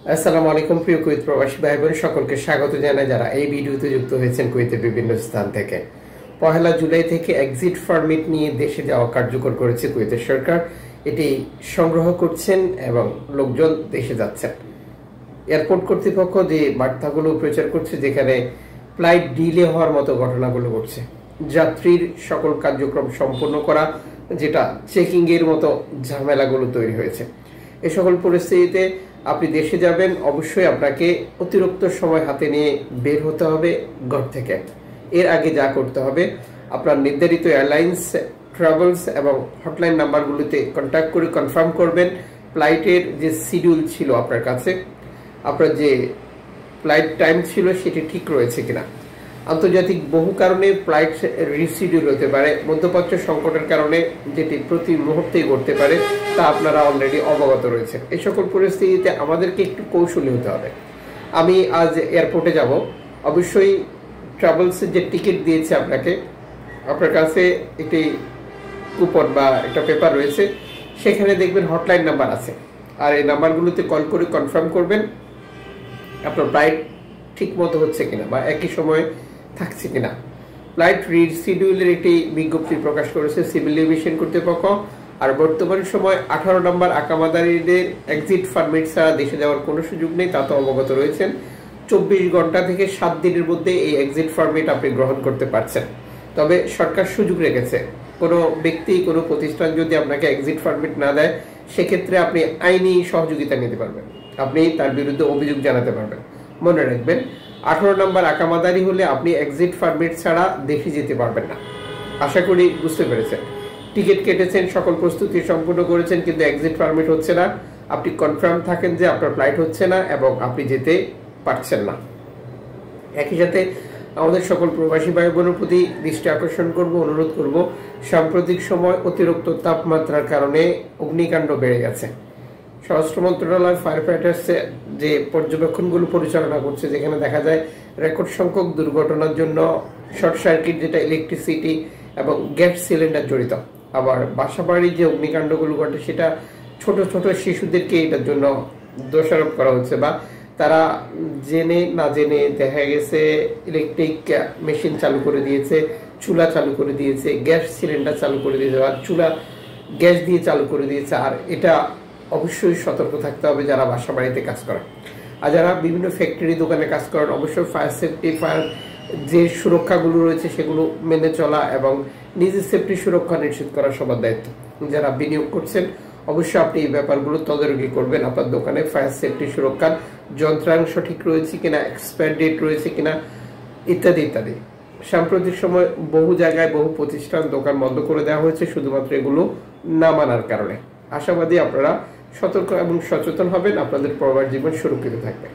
আসসালামু আলাইকুম প্রিয় কুয়েত প্রবাসী ভাই বোন সকলকে স্বাগত জানাই যারা এই ভিডিওতে যুক্ত হয়েছেন কুয়েতের বিভিন্ন স্থান থেকে। পহেলা জুলাই থেকে এক্সিট পারমিট নিয়ে দেশে যাওয়া কার্যকর করেছে কুয়েতের সরকার। এটি সংগ্রহ করছেন এবং লোকজন দেশে যাচ্ছেন। এয়ারপোর্ট কর্তৃপক্ষ যে বার্তাগুলো প্রচার করছে যেখানে ফ্লাইট ডিলে হওয়ার মতো ঘটনাগুলো ঘটছে, যাত্রীর সকল কার্যক্রম সম্পন্ন করা যেটা চেকিং এর মতো ঝামেলাগুলো তৈরি হয়েছে। এই সকল পরিস্থিতিতে আপনি দেশে যাবেন, অবশ্যই আপনাকে অতিরিক্ত সময় হাতে নিয়ে বের হতে হবে ঘর থেকে। এর আগে যা করতে হবে, আপনার নির্ধারিত এয়ারলাইন্স, ট্রাভেলস এবং হটলাইন নাম্বারগুলোতে কন্ট্যাক্ট করে কনফার্ম করবেন ফ্লাইটের যে শিডিউল ছিল আপনার কাছে, আপনার যে ফ্লাইট টাইম ছিল সেটি ঠিক রয়েছে কিনা। আন্তর্জাতিক বহু কারণে ফ্লাইট রিশিডিউল হতে পারে, মধ্যপ্রাচ্য সংকটের কারণে যেটি প্রতি মুহূর্তেই ঘটতে পারে তা আপনারা অলরেডি অবগত রয়েছে। এই সকল পরিস্থিতিতে আমাদেরকে একটু কৌশলী হতে হবে। আমি আজ এয়ারপোর্টে যাব, অবশ্যই ট্রাভেলসের যে টিকিট দিয়েছে আপনাকে, আপনার কাছে একটি কুপন বা একটা পেপার রয়েছে, সেখানে দেখবেন হটলাইন নাম্বার আছে। আর এই নাম্বারগুলোতে কল করে কনফার্ম করবেন আপনার ফ্লাইট ঠিক মতো হচ্ছে কিনা বা একই সময় থাকছে কিনা। ফ্লাইট রিশিডিউলের একটি বিজ্ঞপ্তি প্রকাশ করেছে সিভিল এভিয়েশন কর্তৃপক্ষ। আর বর্তমান সময় 18 নম্বর আকামাদারিদের এক্সিট পারমিট ছাড়া দেশে যাওয়ার কোনো সুযোগ নেই, তা তো অবগত রয়েছেন। 24 ঘন্টা থেকে 7 দিনের মধ্যে এই এক্সিট পারমিট আপনি গ্রহণ করতে পারছেন। তবে সরকার সুযোগ রেখেছে, কোনো ব্যক্তি কোনো প্রতিষ্ঠান যদি আপনাকে এক্সিট পারমিট না দেয়, সেক্ষেত্রে আপনি আইনি সহযোগিতা নিতে পারবেন, আপনি তার বিরুদ্ধে অভিযোগ জানাতে পারবেন। মনে রাখবেন, 18 নম্বর আকামাদারি হলে আপনি এক্সিট পারমিট ছাড়া দেশে যেতে পারবেন না। আশা করি বুঝতে পেরেছেন। টিকিট কেটেছেন, সকল প্রস্তুতি সম্পূর্ণ করেছেন, কিন্তু এক্সিট পারমিট হচ্ছে না, আপনি কনফার্ম থাকেন যে আপনার ফ্লাইট হচ্ছে না এবং আপনি যেতে পারছেন না। একই সাথে আমাদের সকল প্রবাসী ভাই বোনের প্রতি দৃষ্টি আকর্ষণ করব, অনুরোধ করব, সাম্প্রতিক সময় অতিরিক্ত তাপমাত্রার কারণে অগ্নিকাণ্ড বেড়ে গেছে। স্বরাষ্ট্র মন্ত্রণালয় ফায়ার ফাইটার্সে যে পর্যবেক্ষণগুলো পরিচালনা করছে, যেখানে দেখা যায় রেকর্ড সংখ্যক দুর্ঘটনার জন্য শর্ট সার্কিট, যেটা ইলেকট্রিসিটি এবং গ্যাস সিলিন্ডার জড়িত। আবার বাসাবাড়ির যে অগ্নিকাণ্ডগুলো ঘটে, সেটা ছোট ছোট শিশুদেরকে এটার জন্য দোষারোপ করা হচ্ছে, বা তারা জেনে না জেনে দেখা গেছে ইলেকট্রিক মেশিন চালু করে দিয়েছে, চুলা চালু করে দিয়েছে, গ্যাস সিলিন্ডার চালু করে দিয়েছে, আর চুলা গ্যাস দিয়ে চালু করে দিয়েছে। আর এটা অবশ্যই সতর্ক থাকতে হবে যারা বাসা বাড়িতে কাজ করেন। আর যারা বিভিন্ন ফ্যাক্টরি দোকানে কাজ করেন, অবশ্যই ফায়ার সেফটি, ফায়ার যে সুরক্ষাগুলো রয়েছে সেগুলো মেনে চলা এবং নিজের সেফটি সুরক্ষা নিশ্চিত করা সবার দায়িত্ব। যারা বিনিয়োগ করছেন, অবশ্যই আপনি এই ব্যাপারগুলো তদারকি করবেন। আপনার দোকানে ফায়ার সেফটি সুরক্ষার যন্ত্রাংশ ঠিক রয়েছে কিনা, এক্সপায়ার ডেট রয়েছে কিনা, ইত্যাদি ইত্যাদি। সাম্প্রতিক সময় বহু জায়গায় বহু প্রতিষ্ঠান দোকান বন্ধ করে দেওয়া হয়েছে শুধুমাত্র এগুলো না মানার কারণে। আশাবাদী আপনারা সতর্ক এবং সচেতন হবেন, আপনাদের প্রবাস জীবন সুরক্ষিত থাকবে।